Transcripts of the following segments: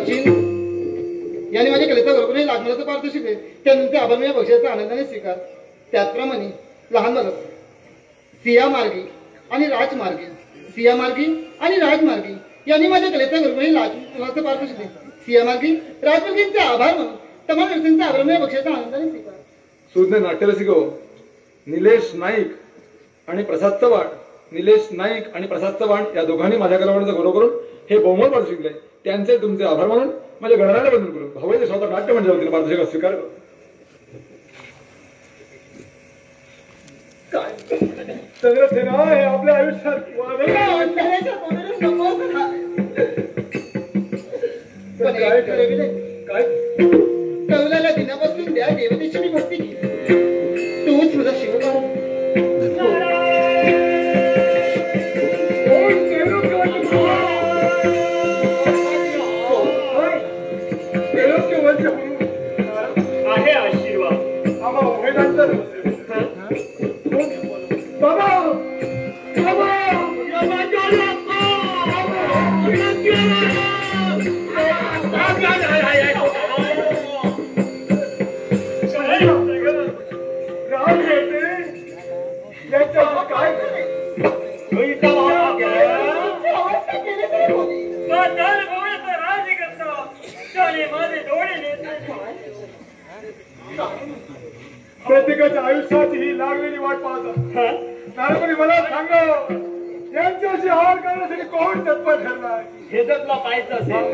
सचिन याने माझ्या कलेचा बरोबर लागणारचं पारितोषिक आहे त्यानंतर अभरमेय बक्षिसाचा आनंदाने स्वीकार. त्याचप्रमाणे लहान बालक सिया मार्गी आणि राजमार्गी यांनी माझ्या कलेचा बरोबर लागणारचं पारितोषिक आहे. सिया मार्गी राजमार्गींचे आभार म्हणून तमाम व्यक्तींचा अभरमेय बक्षिसाचा आनंदाने स्वीकार. सुज्ञ नाट्यरसिक निलेश नाईक आणि प्रसाद चव्हाण या दोघांनी माझ्या कलावंताचा गौरव करून हे बहुमोल पारितोषिक दिले. त्यांचे तुमचे आभार मानून माझ्या गणराला बंधन करून भाऊ स्वतः नाट्य म्हणजे वतीने पारितोषिक स्वीकार करू. काय सगळं हे आपल्या आयुष्यात काय कवलाला दिनापासून त्या देवतेची मी भक्ती केली. तूच माझा शिवकार. आहे आशीर्वाद आम्हा उमेदांचा बाबा प्रत्येकाच्या आयुष्यात ही लागलेली वाट पाहतात. नारपणी मला सांगा यांच्याशी हार करण्यासाठी कोण तत्पर ठरलाय? हे जर तुला पाहायचं असेल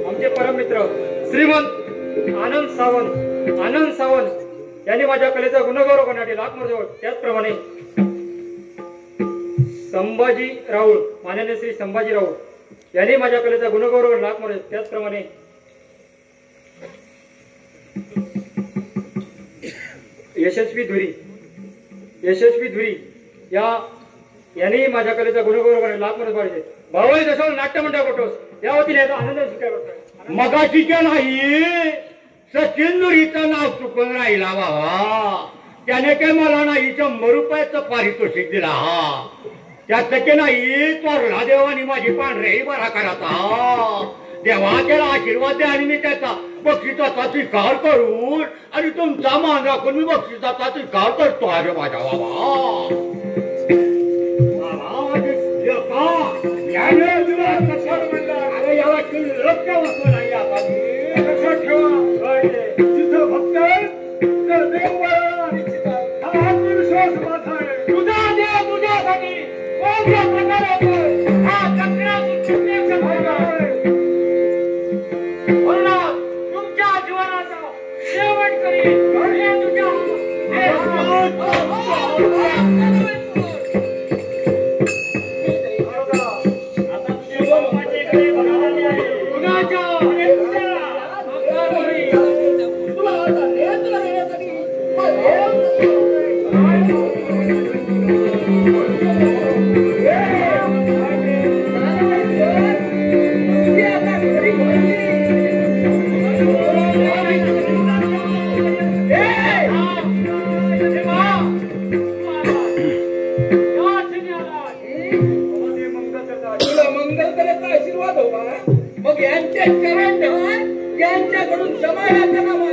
आमचे परममित्र श्रीमंत आनंद सावंत यांनी माझ्या कलेचा गुणगौरव करण्यासाठी लाख मोर. त्याचप्रमाणे संभाजी राऊळ माननीय श्री संभाजी राऊळ यांनी माझ्या कलेचा गुणगौरव लाख मोर. त्याचप्रमाणे यशस्वी धुरी यांनी माझ्या कलेचा गुणगौरव करण्यासाठी लाख मोर पाहिजे. भावळी दशवल नाट्य मंडळ कोटोस या वतीने याचा आनंद स्वीकार. मगाशीच्या नाही सचिन दुरीचं नाव चुकून राहिला बाबा. त्याने काय मला नाही 100 रुपयाचं पारितोषिक दिला. हा त्याचे नाही चोरला देवानी माझी पांढरेही बरा कराचा. देवा त्याला आशीर्वाद द्या आणि मी त्याचा बक्षिसाचा स्वीकार करून आणि तुमचा मान राखून मी बक्षिसाचा स्वीकार करतो. अरे माझ्या बाबा याला लक्ष वस्तू नाही आता तिथं भक्त तर देव हा आत्मविश्वास माझा आहे. तुझा देव तुझ्यासाठी कोणत्या प्रकारे हा तुमच्या जीवनाचा शेवट करीन. यांच्याकडून समाजाचा नामा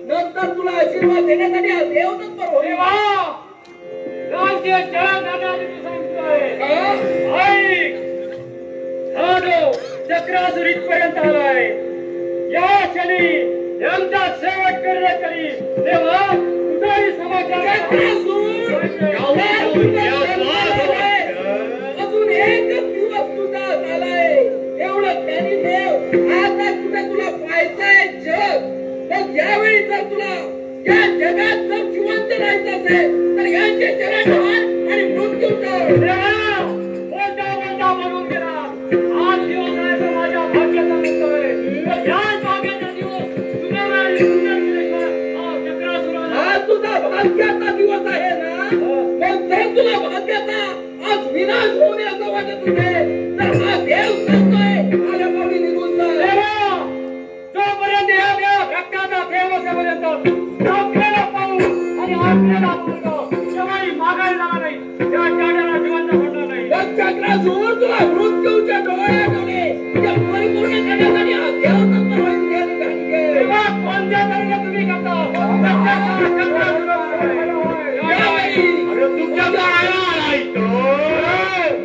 नंतर तुला आशीर्वाद देण्यासाठी देव तत्पर होईल. चक्रासुरीत पर्यंत आलाय. या क्षणी यांचा शेवट करण्याकरी तेव्हा तुझाही समाचार अजून एकच दिवस तुझा झालाय. एवढं त्यांनी देव आता कुठे तुला पाहायचंय जग तर यावेळी जर तुला या जगात जर जिवंत राहायचं असेल तर यांचे चरण हार आणि मृत्यू टाळ. बोलता म्हणून गेला आज दिवस आहे तो माझ्या भाग्याचा म्हणतोय. याच भाग्याचा दिवस हा तुझा भाग्याचा दिवस आहे ना. पण जर तुला भाग्याचा आज विनाश होऊ नये असं वाटत तुझे तर हा देव सांगतोय आल्या पावली निघून जा. जोपर्यंत या रक्ताचा प्रेम असेपर्यंत आपल्याला पाहू आणि आपल्याला बोलतो तेव्हाही मागायला जाणार नाही. त्या जाण्याला जिवंत पडणार नाही. चक्रासूर तुला मृत्यूच्या डोळ्याकडे त्या परिपूर्ण करण्यासाठी हा देव तत्पर होईल. तेव्हा कोणत्या तऱ्हेने तुम्ही करता तुमच्या गाळ्याला आलाय तो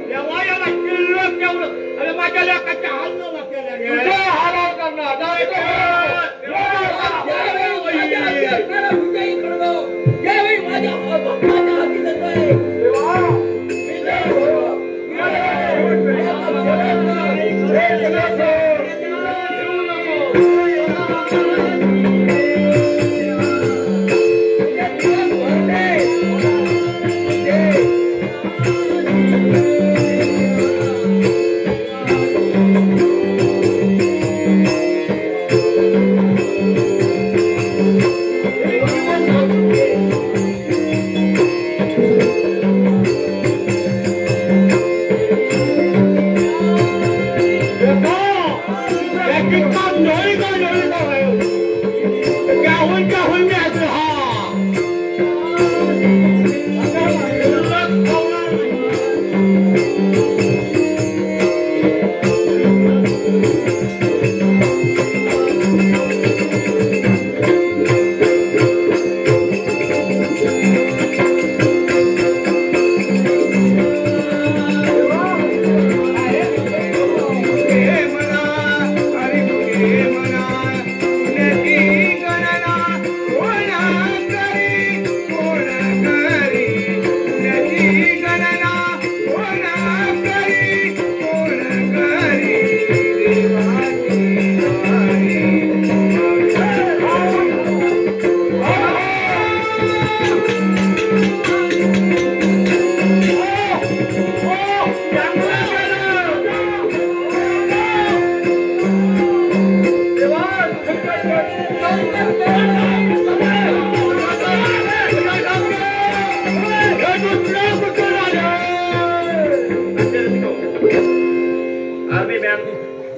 तेव्हा याला किल्लक तेवढं अरे माझ्या लेकाच्या हालचाला केल्या हालाव करणार विजयी करतो यावेळी माझ्या भक्ताच्या हाती देतोय.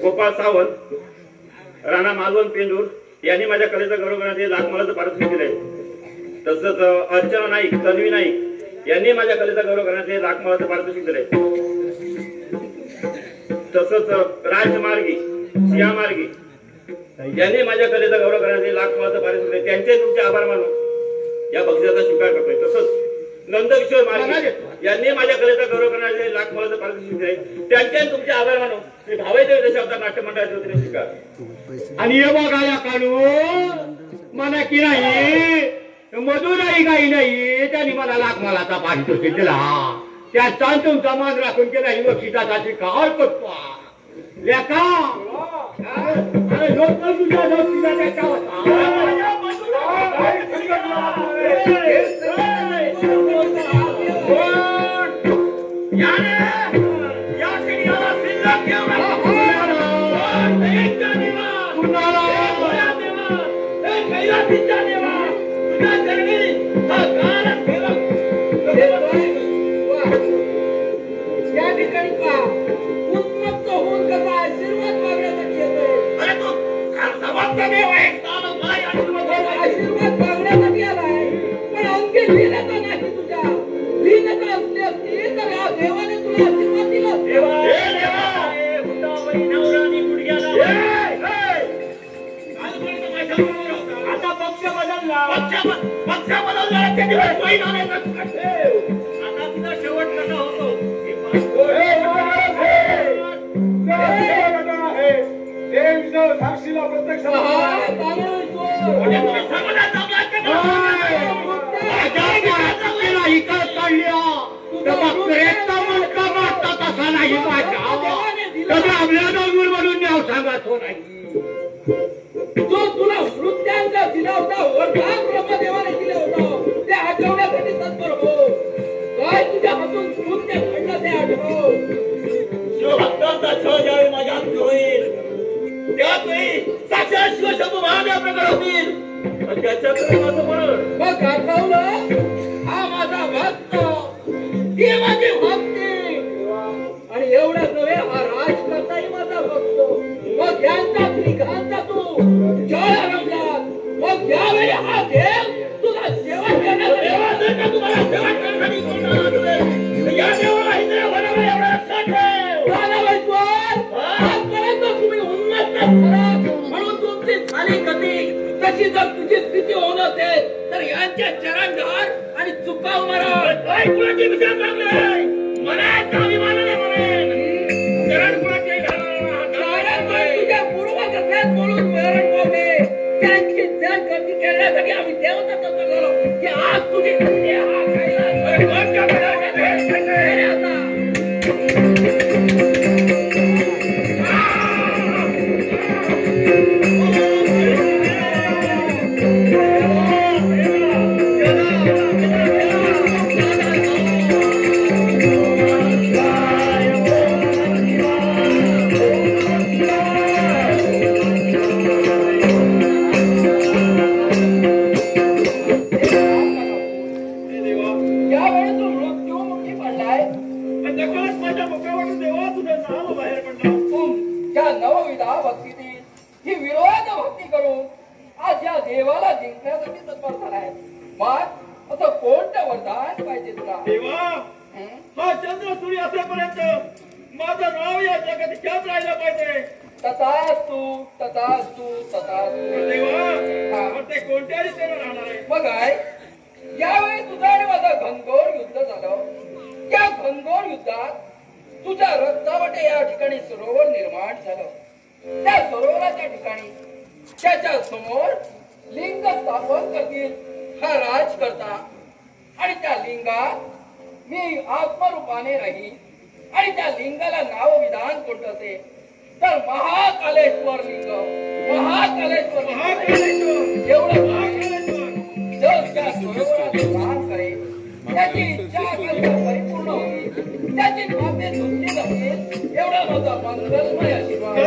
गोपाळ सावंत, राणा मालवण पेंडूर यांनी माझ्या कलेचा गौरव करण्याचे लाख मोलाचं पारितोषिक दिले. तसंच अर्चना नाईक, तन्वी नाईक यांनी माझ्या कलेचा गौरव करण्याचे लाख मोलाचं पारितोषिक दिले. तसंच राजमार्गी, सिया मार्गी यांनी माझ्या कलेचा गौरव करण्याचे लाख मोलाचं पारितोषिक दिले. त्यांचे तुमचे आभार मानून या बक्षिसाचा स्वीकार करतोय. तसंच नंदकिशोर मार्गी यांनी माझ्या कलेचा गौरव करण्याचे लाख मोलाचं पारितोषिक दिले. त्यांचे तुमचे आभार मानून श्री भावेदेव दशावतार नाट्य मंडळाचे वतीने स्वीकार. आणि हे बघा या काढू मला की नाही मधुराई काही नाही त्यांनी मला लाख मोलाचा पारितोषिक दिला. त्याचा तुमचा मान राखून केला ही बक्षिसाचा स्वीकार करतो. लेका अरे लोकल तुझ्या बक्षिसा त्याच्या होता. या ठिकाणी पहा उन्मत्त होऊन कसा आशीर्वाद मागण्यासाठी येतोय. आशीर्वाद मागण्यासाठी आलाय पण अंकी लिहिण्याचा नाही. तुझ्या लिहिण्याचा असली असती तर या देवाने तुला आशीर्वाद दिला. आता पक्ष बदलला आता तिचा शेवट कसा होतो साक्षीला प्रत्यक्ष आपल्या म्हणून नाव सांगत हो नाही. जो तुला वृत्तांत दिला होता वरदान ब्रह्मदेवाने दिला होता ते आठवण्यासाठी तत्पर हो. काय तुझ्या हातून चूक ते घडलं ते आठव. शिवभक्तांचा छळ ज्यावेळी माझ्या हाती होईल त्याच वेळी साक्षात शिवशंभू महादेव प्रकट होतील. त्याच्याकडे माझं म्हणून मग आठवलं हा माझा भक्त ही माझी भक्ती आणि एवढ्याच नव्हे हा राजकर्ताही माझा भक्त. मग यांचा त्रिघांचा तू जळ रमलास. मग यावेळी हा देव तुला सेवा करण्यासाठी तुम्हाला सेवा करण्यासाठी या देवाला हिंद्रा बनावा एवढा लक्षात ठेव. आजपर्यंत तुम्ही उन्नत झाला म्हणून तुमची झाली गती. तशी जर तुझी स्थिती होत असेल तर यांचे चरण धर आणि चुकाव मरण. काय कुणाची विचार लागलाय मला अभिमानाने म्हणेन चरण कुणाचे तुझ्या पूर्वज असेल म्हणून मरण पावले. त्यांची जर गती करण्यासाठी आम्ही देवता तत्पर झालो की आज तुझी गती हा ही विरोध भक्ती करून आज या देवाला जिंकण्यासाठी तत्पर झालाय. मग आता कोणतं वरदान पाहिजे तुला? देवा हा चंद्र सूर्य असेपर्यंत माझं नाव या जगात ख्यात राहिलं पाहिजे. तथास्तु तथास्तु तथास्तु. देवा ते कोणत्या रीतीने राहणार आहे? मग आहे यावेळी तुझं आणि माझं घनघोर युद्ध झालं. या घनघोर युद्धात तुझ्या रक्तावाटे या ठिकाणी सरोवर निर्माण झालं. त्या सरोवराच्या ठिकाणी त्याच्या समोर लिंग स्थापन करतील हा राजकर्ता. आणि त्या लिंगात मी आत्मरूपाने राहील आणि त्या लिंगाला नाव विधान कोणतं असेल तर महाकालेश्वर लिंग. महाकालेश्वर एवढं जर त्या सरोवराचे दान करेल त्याची इच्छा परिपूर्ण होईल. त्याची पापे धुतली जातील. एवढा माझा मंगलमय आशीर्वाद.